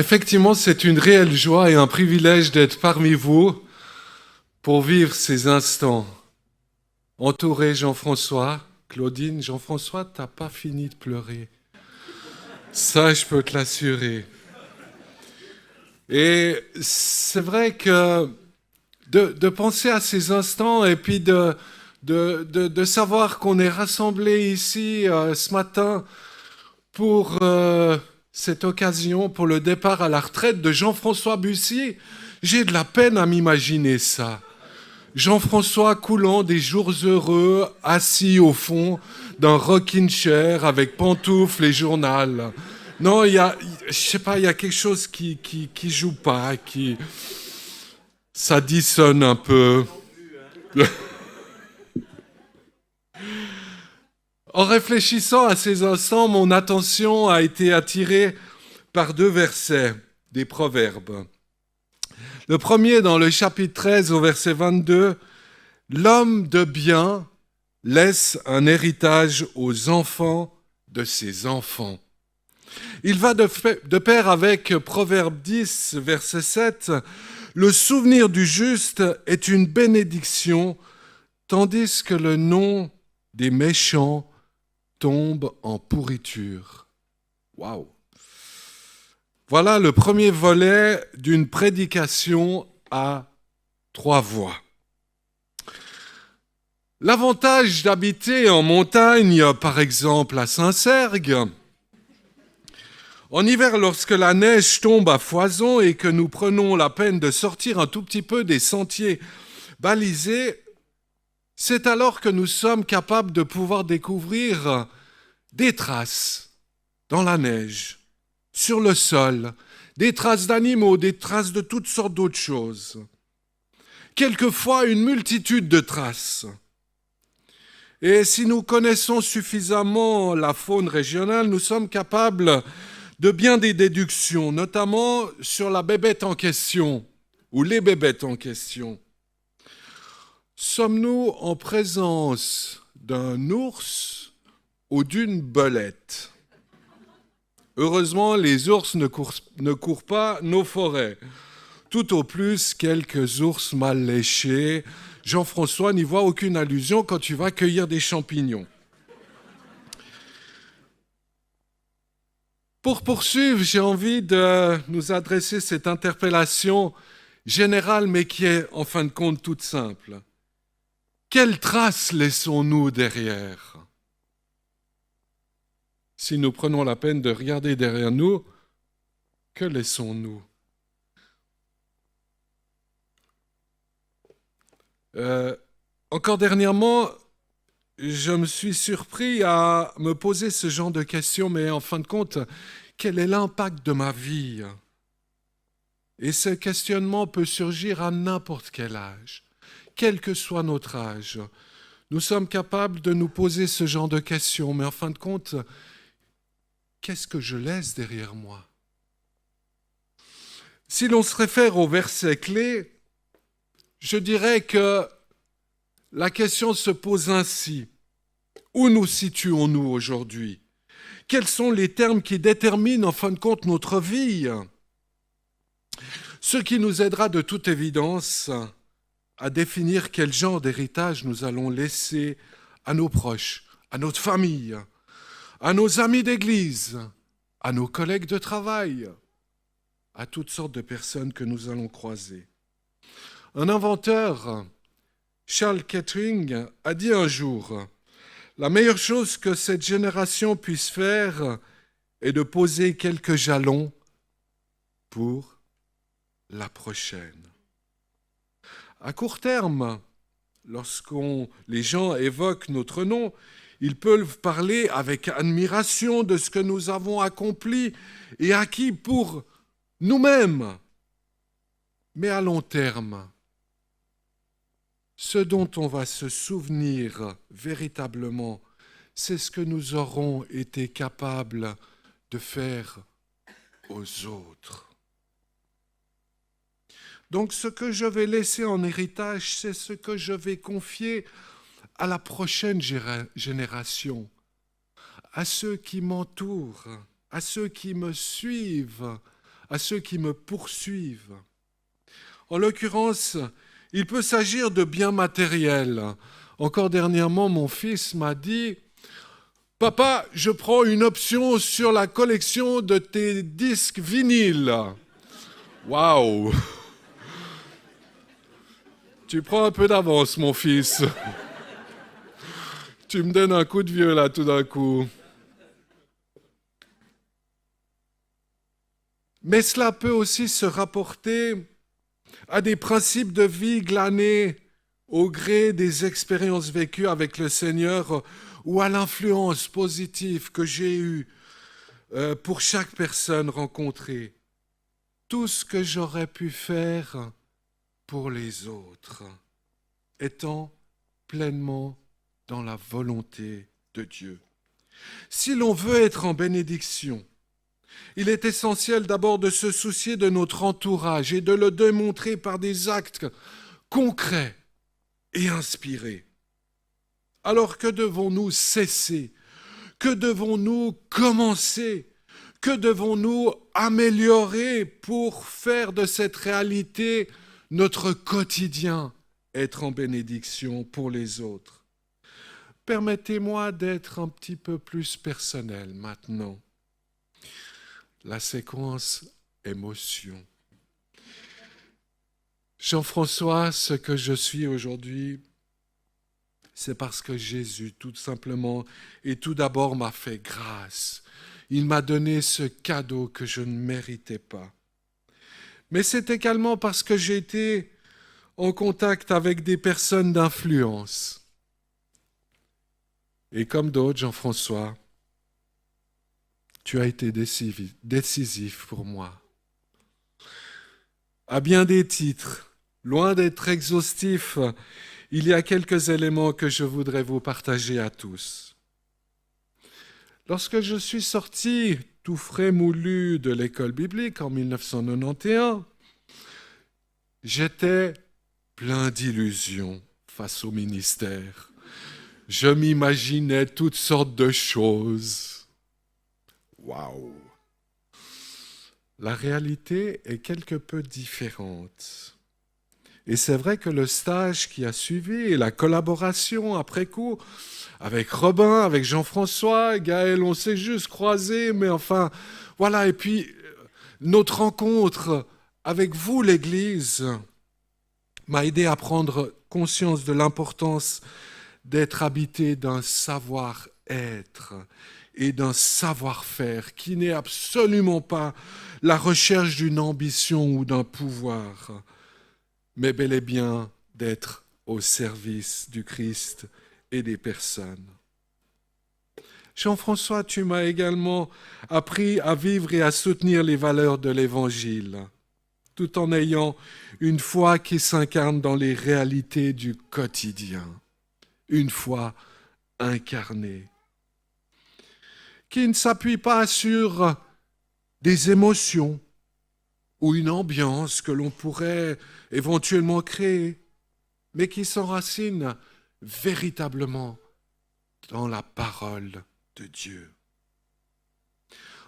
Effectivement, c'est une réelle joie et un privilège d'être parmi vous pour vivre ces instants. Entouré Jean-François, Claudine, Jean-François, t'as pas fini de pleurer. Ça, je peux te l'assurer. Et c'est vrai que de penser à ces instants et puis de savoir qu'on est rassemblés ici ce matin pour cette occasion, pour le départ à la retraite de Jean-François Bussier, j'ai de la peine à m'imaginer ça. Jean-François coulant des jours heureux, assis au fond d'un rocking chair avec pantoufles et journal. Non, je sais pas, il y a quelque chose qui joue pas, ça dissonne un peu. En réfléchissant à ces instants, mon attention a été attirée par deux versets des Proverbes. Le premier, dans le chapitre 13, au verset 22, « L'homme de bien laisse un héritage aux enfants de ses enfants. » Il va de pair avec Proverbe 10, verset 7, « Le souvenir du juste est une bénédiction, tandis que le nom des méchants tombe en pourriture. » Waouh! Voilà le premier volet d'une prédication à 3 voix. L'avantage d'habiter en montagne, par exemple à Saint-Sergue, en hiver, lorsque la neige tombe à foison et que nous prenons la peine de sortir un tout petit peu des sentiers balisés, c'est alors que nous sommes capables de pouvoir découvrir des traces dans la neige, sur le sol, des traces d'animaux, des traces de toutes sortes d'autres choses. Quelquefois, une multitude de traces. Et si nous connaissons suffisamment la faune régionale, nous sommes capables de bien des déductions, notamment sur la bébête en question, ou les bébêtes en question. Sommes-nous en présence d'un ours ou d'une belette ? Heureusement, les ours ne courent pas nos forêts. Tout au plus, quelques ours mal léchés. Jean-François n'y voit aucune allusion quand tu vas cueillir des champignons. Pour poursuivre, j'ai envie de nous adresser cette interpellation générale, mais qui est en fin de compte toute simple. Quelles traces laissons-nous derrière ? Si nous prenons la peine de regarder derrière nous, que laissons-nous ? Encore dernièrement, je me suis surpris à me poser ce genre de questions, mais en fin de compte, quel est l'impact de ma vie ? Et ce questionnement peut surgir à n'importe quel âge, quel que soit notre âge. Nous sommes capables de nous poser ce genre de questions, mais en fin de compte, qu'est-ce que je laisse derrière moi ? Si l'on se réfère au verset clé, je dirais que la question se pose ainsi. Où nous situons-nous aujourd'hui ? Quels sont les termes qui déterminent en fin de compte notre vie ? Ce qui nous aidera de toute évidence à définir quel genre d'héritage nous allons laisser à nos proches, à notre famille, à nos amis d'église, à nos collègues de travail, à toutes sortes de personnes que nous allons croiser. Un inventeur, Charles Kettering, a dit un jour « La meilleure chose que cette génération puisse faire est de poser quelques jalons pour la prochaine. » À court terme, les gens évoquent notre nom, ils peuvent parler avec admiration de ce que nous avons accompli et acquis pour nous-mêmes. Mais à long terme, ce dont on va se souvenir véritablement, c'est ce que nous aurons été capables de faire aux autres. Donc ce que je vais laisser en héritage, c'est ce que je vais confier à la prochaine génération, à ceux qui m'entourent, à ceux qui me suivent, à ceux qui me poursuivent. En l'occurrence, il peut s'agir de biens matériels. Encore dernièrement, mon fils m'a dit « Papa, je prends une option sur la collection de tes disques vinyles. » Waouh! Tu prends un peu d'avance, mon fils. Tu me donnes un coup de vieux, là, tout d'un coup. Mais cela peut aussi se rapporter à des principes de vie glanés au gré des expériences vécues avec le Seigneur ou à l'influence positive que j'ai eue pour chaque personne rencontrée. Tout ce que j'aurais pu faire pour les autres, étant pleinement dans la volonté de Dieu. Si l'on veut être en bénédiction, il est essentiel d'abord de se soucier de notre entourage et de le démontrer par des actes concrets et inspirés. Alors que devons-nous cesser? Que devons-nous commencer? Que devons-nous améliorer pour faire de cette réalité notre quotidien, être en bénédiction pour les autres? Permettez-moi d'être un petit peu plus personnel maintenant. La séquence émotion. Jean-François, ce que je suis aujourd'hui, c'est parce que Jésus, tout simplement, et tout d'abord m'a fait grâce. Il m'a donné ce cadeau que je ne méritais pas. Mais c'est également parce que j'ai été en contact avec des personnes d'influence. Et comme d'autres, Jean-François, tu as été décisif pour moi. À bien des titres, loin d'être exhaustif, il y a quelques éléments que je voudrais vous partager à tous. Lorsque je suis sorti tout frais moulu de l'école biblique en 1991, j'étais plein d'illusions face au ministère. Je m'imaginais toutes sortes de choses. Waouh! La réalité est quelque peu différente. Et c'est vrai que le stage qui a suivi et la collaboration après coup avec Robin, avec Jean-François, Gaël, on s'est juste croisés, mais enfin, voilà. Et puis, notre rencontre avec vous, l'Église, m'a aidé à prendre conscience de l'importance d'être habité d'un savoir-être et d'un savoir-faire qui n'est absolument pas la recherche d'une ambition ou d'un pouvoir, mais bel et bien d'être au service du Christ et des personnes. Jean-François, tu m'as également appris à vivre et à soutenir les valeurs de l'Évangile, tout en ayant une foi qui s'incarne dans les réalités du quotidien, une foi incarnée, qui ne s'appuie pas sur des émotions ou une ambiance que l'on pourrait éventuellement créer, mais qui s'enracine véritablement dans la parole de Dieu.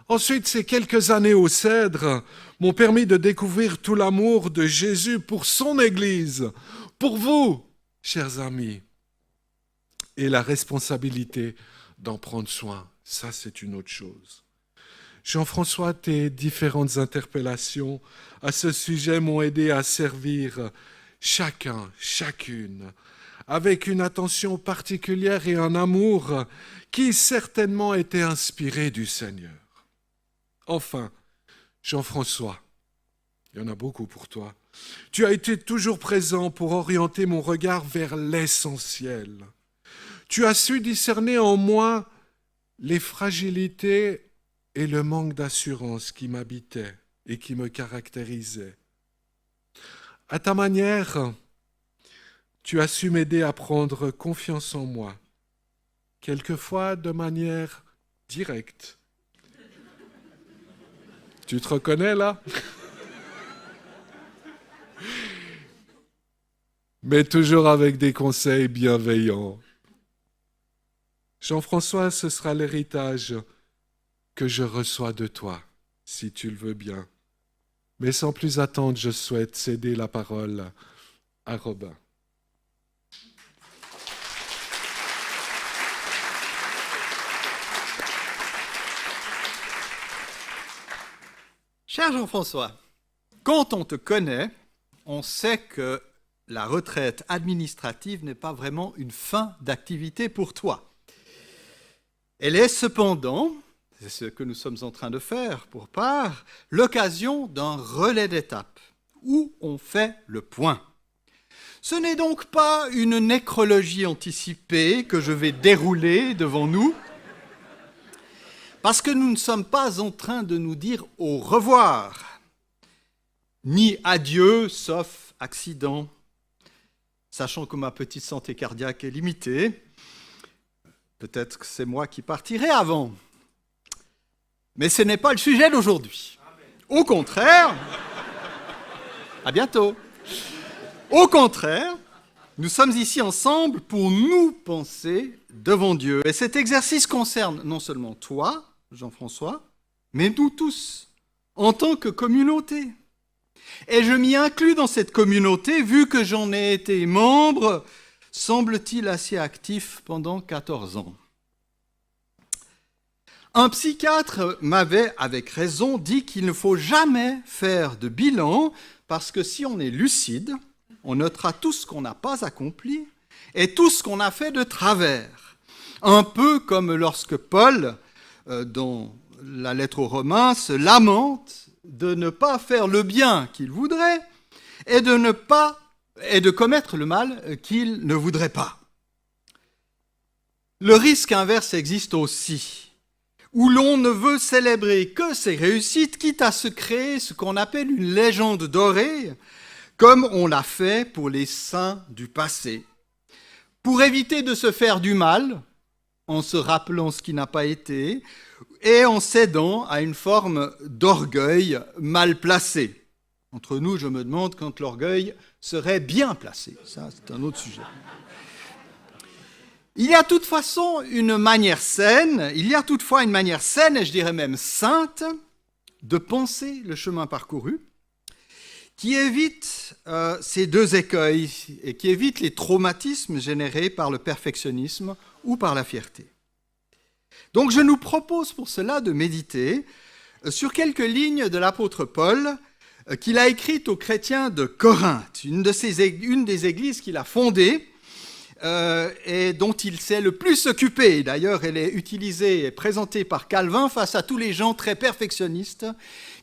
Ensuite, ces quelques années au Cèdre m'ont permis de découvrir tout l'amour de Jésus pour son Église, pour vous, chers amis, et la responsabilité d'en prendre soin. Ça, c'est une autre chose. Jean-François, tes différentes interpellations à ce sujet m'ont aidé à servir chacun, chacune, avec une attention particulière et un amour qui certainement était inspiré du Seigneur. Enfin, Jean-François, il y en a beaucoup pour toi. Tu as été toujours présent pour orienter mon regard vers l'essentiel. Tu as su discerner en moi les fragilités et le manque d'assurance qui m'habitaient et qui me caractérisaient. À ta manière, tu as su m'aider à prendre confiance en moi, quelquefois de manière directe. Tu te reconnais là? Mais toujours avec des conseils bienveillants. Jean-François, ce sera l'héritage que je reçois de toi, si tu le veux bien, Mais sans plus attendre, je souhaite céder la parole à Robin. Cher Jean-François, quand on te connaît, on sait que la retraite administrative n'est pas vraiment une fin d'activité pour toi. Elle est cependant, c'est ce que nous sommes en train de faire pour part, l'occasion d'un relais d'étape où on fait le point. Ce n'est donc pas une nécrologie anticipée que je vais dérouler devant nous, parce que nous ne sommes pas en train de nous dire au revoir, ni adieu, sauf accident, sachant que ma petite santé cardiaque est limitée. Peut-être que c'est moi qui partirai avant. Mais ce n'est pas le sujet d'aujourd'hui. Au contraire, à bientôt. Au contraire, nous sommes ici ensemble pour nous penser devant Dieu. Et cet exercice concerne non seulement toi, Jean-François, mais nous tous, en tant que communauté. Et je m'y inclus dans cette communauté, vu que j'en ai été membre, semble-t-il assez actif pendant 14 ans. Un psychiatre m'avait, avec raison, dit qu'il ne faut jamais faire de bilan, parce que si on est lucide, on notera tout ce qu'on n'a pas accompli et tout ce qu'on a fait de travers. Un peu comme lorsque Paul, dans la lettre aux Romains, se lamente de ne pas faire le bien qu'il voudrait et de commettre le mal qu'il ne voudrait pas. Le risque inverse existe aussi, où l'on ne veut célébrer que ses réussites, quitte à se créer ce qu'on appelle une légende dorée, comme on l'a fait pour les saints du passé. Pour éviter de se faire du mal, en se rappelant ce qui n'a pas été, et en cédant à une forme d'orgueil mal placé. Entre nous, je me demande quand l'orgueil serait bien placé. Ça, c'est un autre sujet. Il y a toutefois une manière saine, et je dirais même sainte, de penser le chemin parcouru, qui évite ces deux écueils et qui évite les traumatismes générés par le perfectionnisme ou par la fierté. Donc je nous propose pour cela de méditer sur quelques lignes de l'apôtre Paul qu'il a écrites aux chrétiens de Corinthe, une des églises qu'il a fondées et dont il s'est le plus occupé. D'ailleurs, elle est utilisée et présentée par Calvin face à tous les gens très perfectionnistes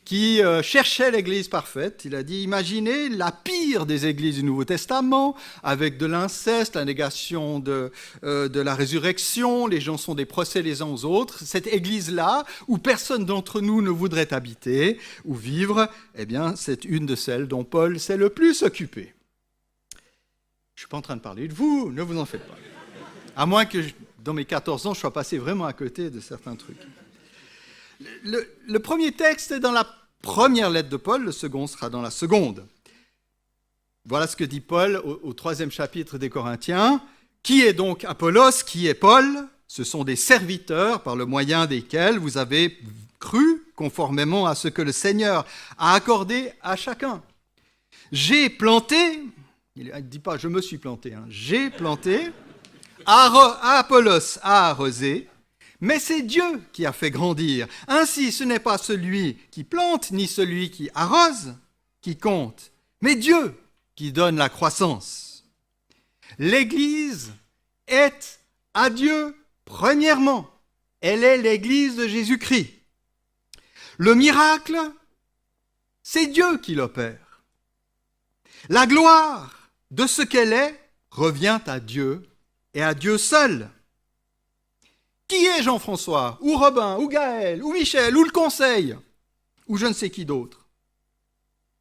qui cherchaient l'Église parfaite. Il a dit, imaginez la pire des églises du Nouveau Testament, avec de l'inceste, la négation de la résurrection, les gens sont des procès les uns aux autres. Cette église-là, où personne d'entre nous ne voudrait habiter ou vivre, eh bien, c'est une de celles dont Paul s'est le plus occupé. Je ne suis pas en train de parler de vous, ne vous en faites pas. À moins que, dans mes 14 ans, je sois passé vraiment à côté de certains trucs. Le premier texte est dans la première lettre de Paul, le second sera dans la seconde. Voilà ce que dit Paul au 3e chapitre des Corinthiens. Qui est donc Apollos? Qui est Paul? Ce sont des serviteurs par le moyen desquels vous avez cru, conformément à ce que le Seigneur a accordé à chacun. J'ai planté, il ne dit pas je me suis planté, j'ai planté, Apollos a arrosé, mais c'est Dieu qui a fait grandir. Ainsi, ce n'est pas celui qui plante ni celui qui arrose qui compte, mais Dieu qui donne la croissance. L'Église est à Dieu premièrement. Elle est l'Église de Jésus-Christ. Le miracle, c'est Dieu qui l'opère. La gloire de ce qu'elle est revient à Dieu et à Dieu seul. Qui est Jean-François, ou Robin, ou Gaël, ou Michel, ou le Conseil, ou je ne sais qui d'autre?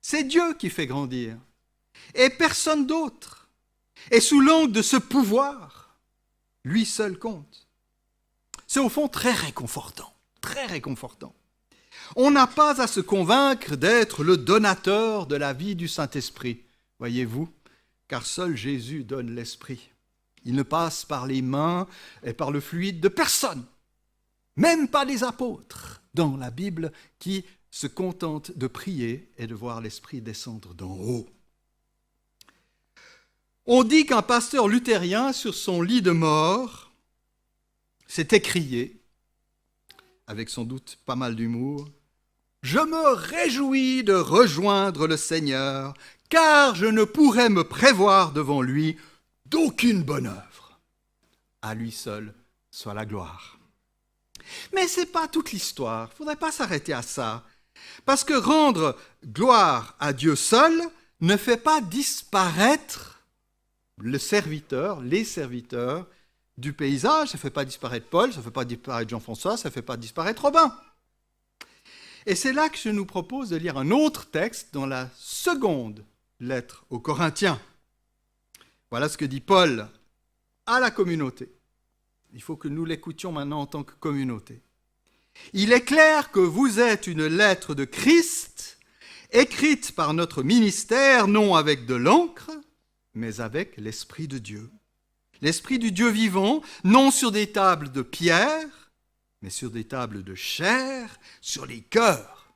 C'est Dieu qui fait grandir, et personne d'autre. Et sous l'angle de ce pouvoir, lui seul compte. C'est au fond très réconfortant, très réconfortant. On n'a pas à se convaincre d'être le donateur de la vie du Saint-Esprit, voyez-vous, car seul Jésus donne l'Esprit. Il ne passe par les mains et par le fluide de personne, même pas des apôtres dans la Bible qui se contentent de prier et de voir l'Esprit descendre d'en haut. On dit qu'un pasteur luthérien, sur son lit de mort, s'est écrié, avec sans doute pas mal d'humour, « Je me réjouis de rejoindre le Seigneur, car je ne pourrais me prévoir devant lui d'aucune bonne œuvre. À lui seul soit la gloire. » Mais ce n'est pas toute l'histoire, il ne faudrait pas s'arrêter à ça, parce que rendre gloire à Dieu seul ne fait pas disparaître les serviteurs du paysage. Ça ne fait pas disparaître Paul, ça ne fait pas disparaître Jean-François, ça ne fait pas disparaître Robin. Et c'est là que je nous propose de lire un autre texte dans la seconde lettre aux Corinthiens. Voilà ce que dit Paul à la communauté. Il faut que nous l'écoutions maintenant en tant que communauté. « Il est clair que vous êtes une lettre de Christ, écrite par notre ministère, non avec de l'encre, mais avec l'Esprit de Dieu. L'Esprit du Dieu vivant, non sur des tables de pierre, mais sur des tables de chair, sur les cœurs.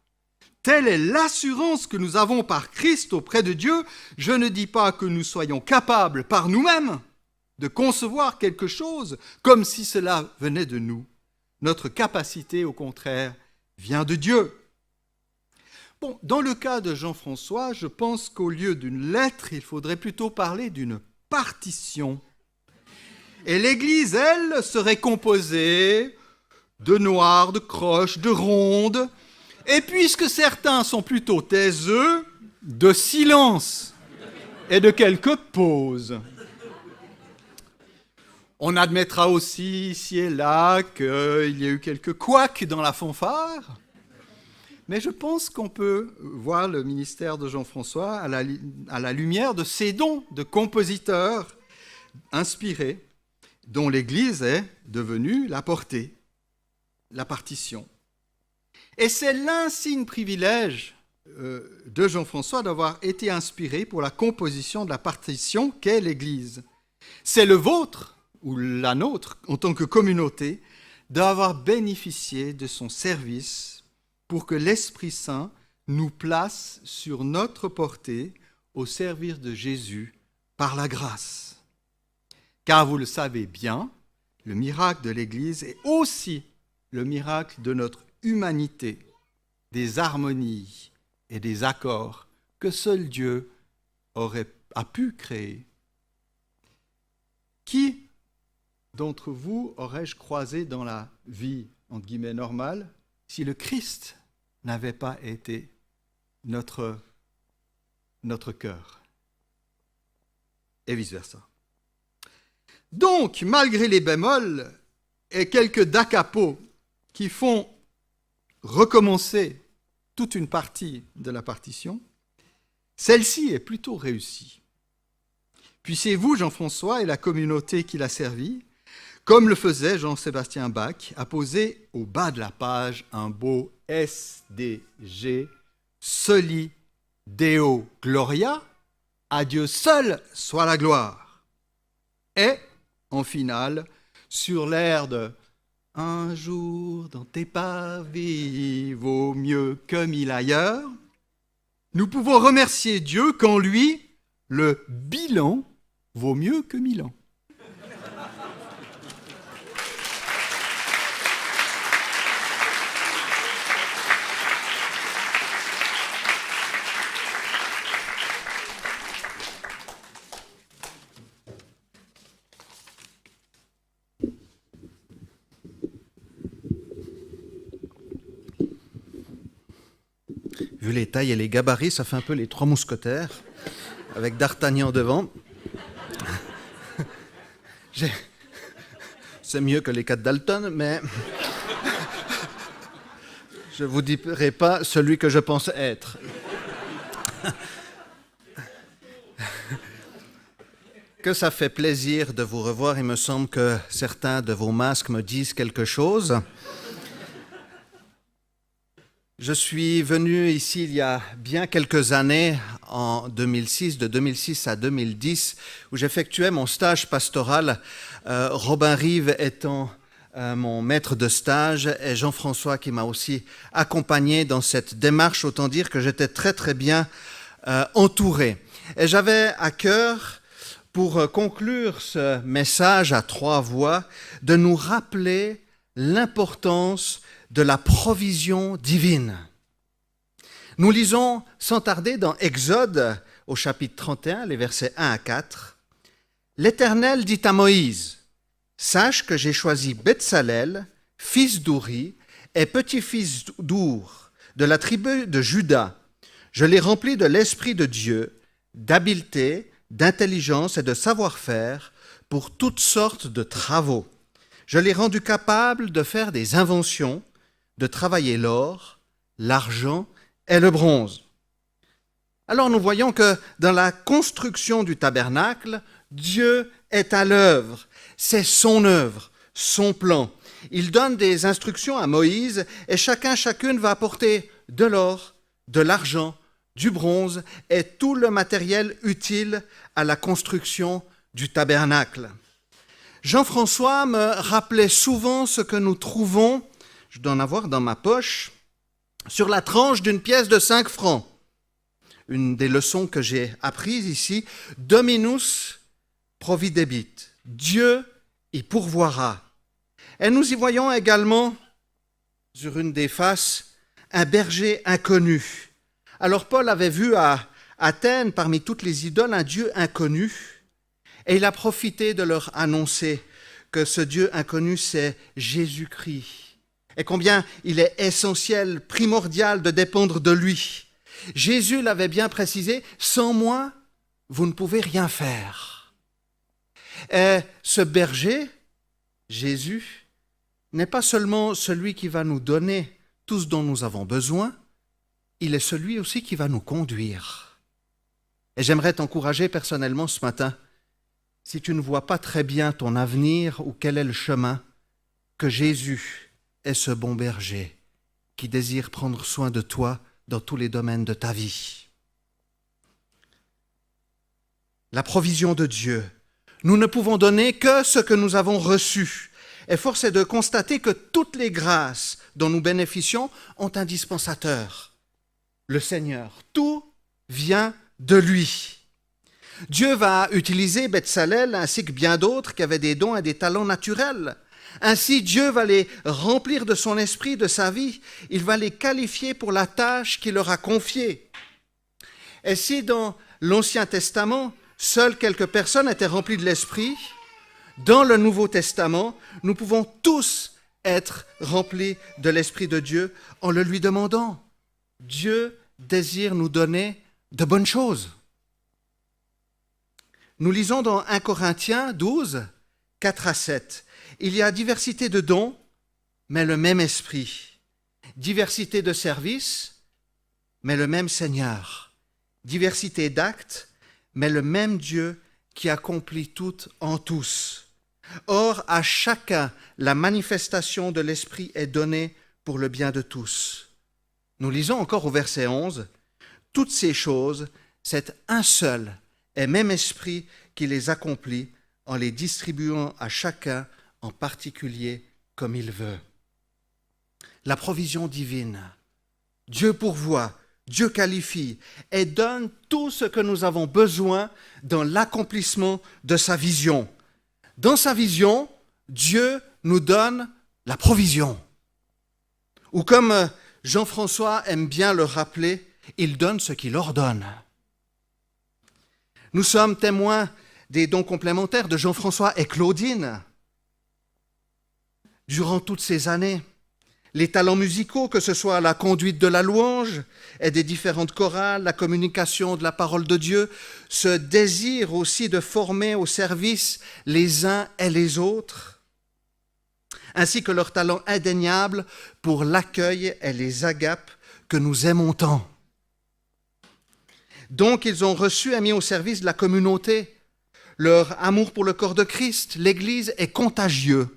Telle est l'assurance que nous avons par Christ auprès de Dieu. Je ne dis pas que nous soyons capables par nous-mêmes de concevoir quelque chose comme si cela venait de nous. Notre capacité, au contraire, vient de Dieu. Bon, dans le cas de Jean-François, je pense qu'au lieu d'une lettre, il faudrait plutôt parler d'une partition. Et l'Église, elle, serait composée de noirs, de croches, de rondes, et puisque certains sont plutôt taiseux, de silence et de quelques pauses. On admettra aussi ici et là qu'il y a eu quelques couacs dans la fanfare, mais je pense qu'on peut voir le ministère de Jean-François à la lumière de ces dons de compositeurs inspirés, dont l'Église est devenue la portée, la partition. Et c'est l'insigne privilège de Jean-François d'avoir été inspiré pour la composition de la partition qu'est l'Église. C'est le vôtre, ou la nôtre, en tant que communauté, d'avoir bénéficié de son service pour que l'Esprit Saint nous place sur notre portée au service de Jésus par la grâce. Car vous le savez bien, le miracle de l'Église est aussi le miracle de notre humanité, des harmonies et des accords que seul Dieu a pu créer. Qui d'entre vous aurais-je croisé dans la vie, entre guillemets, normale, si le Christ n'avait pas été notre cœur, et vice-versa. Donc, malgré les bémols et quelques dacapos qui font recommencer toute une partie de la partition, celle-ci est plutôt réussie. Puissiez-vous, Jean-François, et la communauté qui l'a servi, comme le faisait Jean-Sébastien Bach, apposer au bas de la page un beau SDG, Soli Deo Gloria, à Dieu seul soit la gloire. Et, en finale, sur l'air de « Un jour dans tes pavés vaut mieux que 1000 ailleurs », nous pouvons remercier Dieu qu'en lui, le bilan vaut mieux que 1000 ans. Vu les tailles et les gabarits, ça fait un peu les trois mousquetaires, avec D'Artagnan devant. C'est mieux que les 4 Dalton, mais je ne vous dirai pas celui que je pense être. Que ça fait plaisir de vous revoir. Il me semble que certains de vos masques me disent quelque chose. Je suis venu ici il y a bien quelques années, en 2006, de 2006 à 2010, où j'effectuais mon stage pastoral, Robin Rive étant mon maître de stage, et Jean-François qui m'a aussi accompagné dans cette démarche. Autant dire que j'étais très très bien entouré. Et j'avais à cœur, pour conclure ce message à 3 voix, de nous rappeler l'importance de la provision divine. Nous lisons sans tarder dans Exode, au chapitre 31, les versets 1 à 4. « L'Éternel dit à Moïse, « Sache que j'ai choisi Betsalel, fils d'Ouri, et petit-fils d'Our, de la tribu de Juda. Je l'ai rempli de l'Esprit de Dieu, d'habileté, d'intelligence et de savoir-faire pour toutes sortes de travaux. Je l'ai rendu capable de faire des inventions, de travailler l'or, l'argent et le bronze. » Alors nous voyons que dans la construction du tabernacle, Dieu est à l'œuvre. C'est son œuvre, son plan. Il donne des instructions à Moïse et chacune va apporter de l'or, de l'argent, du bronze et tout le matériel utile à la construction du tabernacle. Jean-François me rappelait souvent ce que nous trouvons, je dois en avoir dans ma poche, sur la tranche d'une pièce de 5 francs. Une des leçons que j'ai apprises ici, Dominus providebit, Dieu y pourvoira. Et nous y voyons également, sur une des faces, un berger inconnu. Alors Paul avait vu à Athènes, parmi toutes les idoles, un Dieu inconnu, et il a profité de leur annoncer que ce Dieu inconnu, c'est Jésus-Christ, et combien il est essentiel, primordial de dépendre de lui. Jésus l'avait bien précisé, « Sans moi, vous ne pouvez rien faire. » Et ce berger, Jésus, n'est pas seulement celui qui va nous donner tout ce dont nous avons besoin, il est celui aussi qui va nous conduire. Et j'aimerais t'encourager personnellement ce matin, si tu ne vois pas très bien ton avenir ou quel est le chemin, que Jésus est ce bon berger qui désire prendre soin de toi dans tous les domaines de ta vie. La provision de Dieu. Nous ne pouvons donner que ce que nous avons reçu. Et force est de constater que toutes les grâces dont nous bénéficions ont un dispensateur, le Seigneur. Tout vient de lui. Dieu va utiliser Betsalel ainsi que bien d'autres qui avaient des dons et des talents naturels. Ainsi, Dieu va les remplir de son esprit, de sa vie. Il va les qualifier pour la tâche qu'il leur a confiée. Et si dans l'Ancien Testament, seules quelques personnes étaient remplies de l'esprit, dans le Nouveau Testament, nous pouvons tous être remplis de l'Esprit de Dieu en le lui demandant. Dieu désire nous donner de bonnes choses. Nous lisons dans 1 Corinthiens 12, 4 à 7. Il y a diversité de dons, mais le même esprit. Diversité de services, mais le même Seigneur. Diversité d'actes, mais le même Dieu qui accomplit tout en tous. Or, à chacun, la manifestation de l'Esprit est donnée pour le bien de tous. Nous lisons encore au verset 11, « Toutes ces choses, c'est un seul et même Esprit qui les accomplit en les distribuant à chacun en particulier comme il veut. » La provision divine. Dieu pourvoit, Dieu qualifie et donne tout ce que nous avons besoin dans l'accomplissement de sa vision. Dans sa vision, Dieu nous donne la provision. Ou comme Jean-François aime bien le rappeler, il donne ce qu'il ordonne. Nous sommes témoins des dons complémentaires de Jean-François et Claudine. Durant toutes ces années, les talents musicaux, que ce soit la conduite de la louange et des différentes chorales, la communication de la parole de Dieu, ce désir aussi de former au service les uns et les autres, ainsi que leur talent indéniable pour l'accueil et les agapes que nous aimons tant. Donc, ils ont reçu et mis au service de la communauté. Leur amour pour le corps de Christ, l'Église, est contagieux.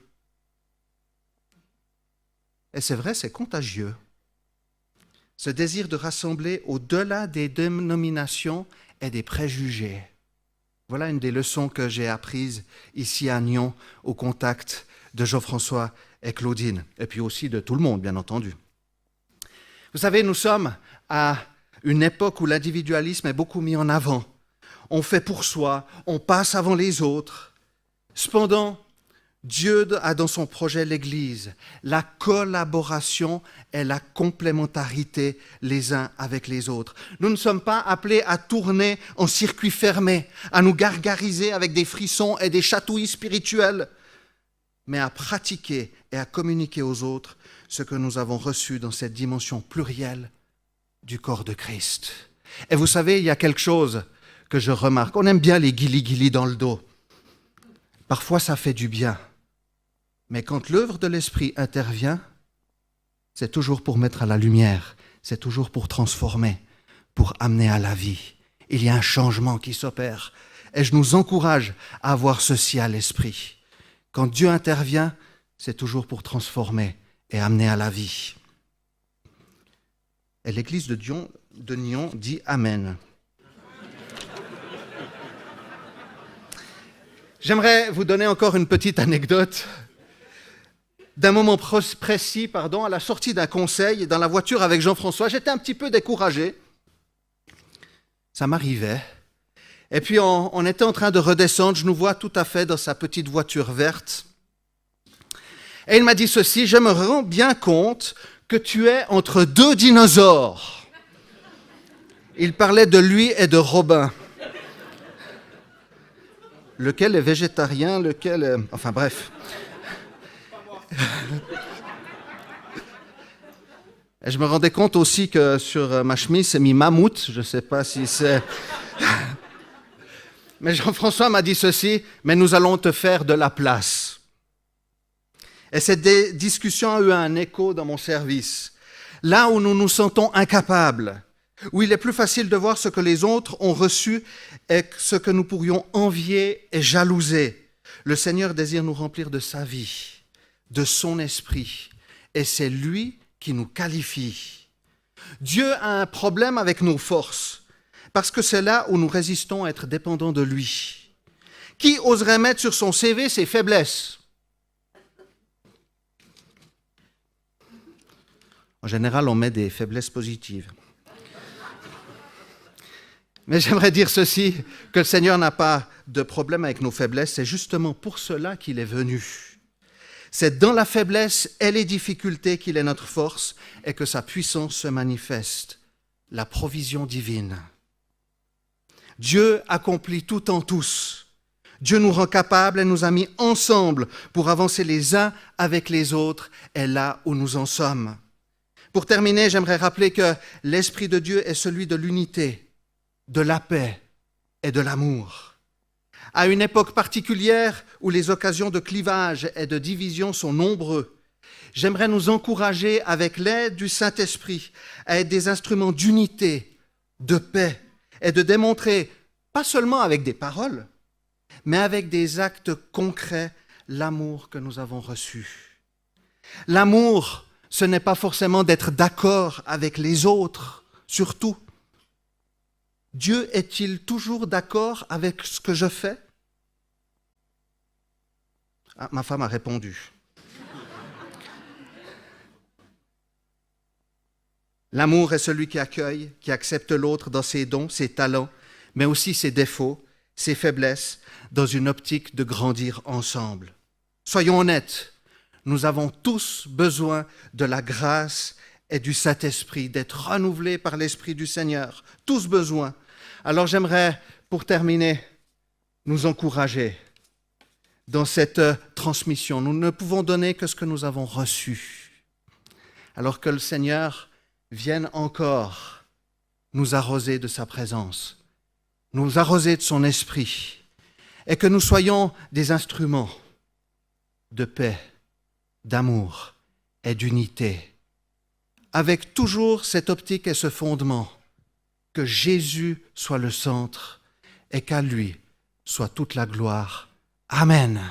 Et c'est vrai, c'est contagieux. Ce désir de rassembler au-delà des dénominations et des préjugés. Voilà une des leçons que j'ai apprises ici à Nyon au contact de Jean-François et Claudine, et puis aussi de tout le monde, bien entendu. Vous savez, nous sommes à une époque où l'individualisme est beaucoup mis en avant. On fait pour soi, on passe avant les autres. Cependant, Dieu a dans son projet l'Église la collaboration et la complémentarité les uns avec les autres. Nous ne sommes pas appelés à tourner en circuit fermé, à nous gargariser avec des frissons et des chatouilles spirituelles, mais à pratiquer et à communiquer aux autres ce que nous avons reçu dans cette dimension plurielle du corps de Christ. Et vous savez, il y a quelque chose que je remarque. On aime bien les guilis-guilis dans le dos. Parfois, ça fait du bien. Mais quand l'œuvre de l'Esprit intervient, c'est toujours pour mettre à la lumière, c'est toujours pour transformer, pour amener à la vie. Il y a un changement qui s'opère. Et je nous encourage à avoir ceci à l'esprit. Quand Dieu intervient, c'est toujours pour transformer et amener à la vie. Et l'Église de Nyon dit Amen. J'aimerais vous donner encore une petite anecdote d'un moment précis, à la sortie d'un conseil, dans la voiture avec Jean-François. J'étais un petit peu découragé. Ça m'arrivait. Et puis on était en train de redescendre, je nous vois tout à fait dans sa petite voiture verte. Et il m'a dit ceci: je me rends bien compte que tu es entre deux dinosaures. Il parlait de lui et de Robin. Lequel est végétarien, lequel est... Enfin bref. Et je me rendais compte aussi que sur ma chemise, c'est mis mammouth. Je ne sais pas si c'est... Mais Jean-François m'a dit ceci: mais nous allons te faire de la place. Et cette discussion a eu un écho dans mon service. Là où nous nous sentons incapables, où il est plus facile de voir ce que les autres ont reçu et ce que nous pourrions envier et jalouser, le Seigneur désire nous remplir de sa vie, de son esprit, et c'est lui qui nous qualifie. Dieu a un problème avec nos forces, parce que c'est là où nous résistons à être dépendants de lui. Qui oserait mettre sur son CV ses faiblesses? En général, on met des faiblesses positives. Mais j'aimerais dire ceci, que le Seigneur n'a pas de problème avec nos faiblesses, c'est justement pour cela qu'il est venu. C'est dans la faiblesse et les difficultés qu'il est notre force et que sa puissance se manifeste, la provision divine. Dieu accomplit tout en tous. Dieu nous rend capables et nous a mis ensemble pour avancer les uns avec les autres et là où nous en sommes. Pour terminer, j'aimerais rappeler que l'Esprit de Dieu est celui de l'unité, de la paix et de l'amour. À une époque particulière où les occasions de clivage et de division sont nombreux, j'aimerais nous encourager avec l'aide du Saint-Esprit à être des instruments d'unité, de paix et de démontrer, pas seulement avec des paroles, mais avec des actes concrets, l'amour que nous avons reçu. L'amour, ce n'est pas forcément d'être d'accord avec les autres, surtout. Dieu est-il toujours d'accord avec ce que je fais? Ah, ma femme a répondu. L'amour est celui qui accueille, qui accepte l'autre dans ses dons, ses talents, mais aussi ses défauts, ses faiblesses, dans une optique de grandir ensemble. Soyons honnêtes, nous avons tous besoin de la grâce et du Saint-Esprit, d'être renouvelés par l'Esprit du Seigneur. Tous besoin. Alors j'aimerais, pour terminer, nous encourager dans cette transmission. Nous ne pouvons donner que ce que nous avons reçu. Alors que le Seigneur vienne encore nous arroser de sa présence, nous arroser de son esprit, et que nous soyons des instruments de paix, d'amour et d'unité, avec toujours cette optique et ce fondement, que Jésus soit le centre et qu'à lui soit toute la gloire. Amen.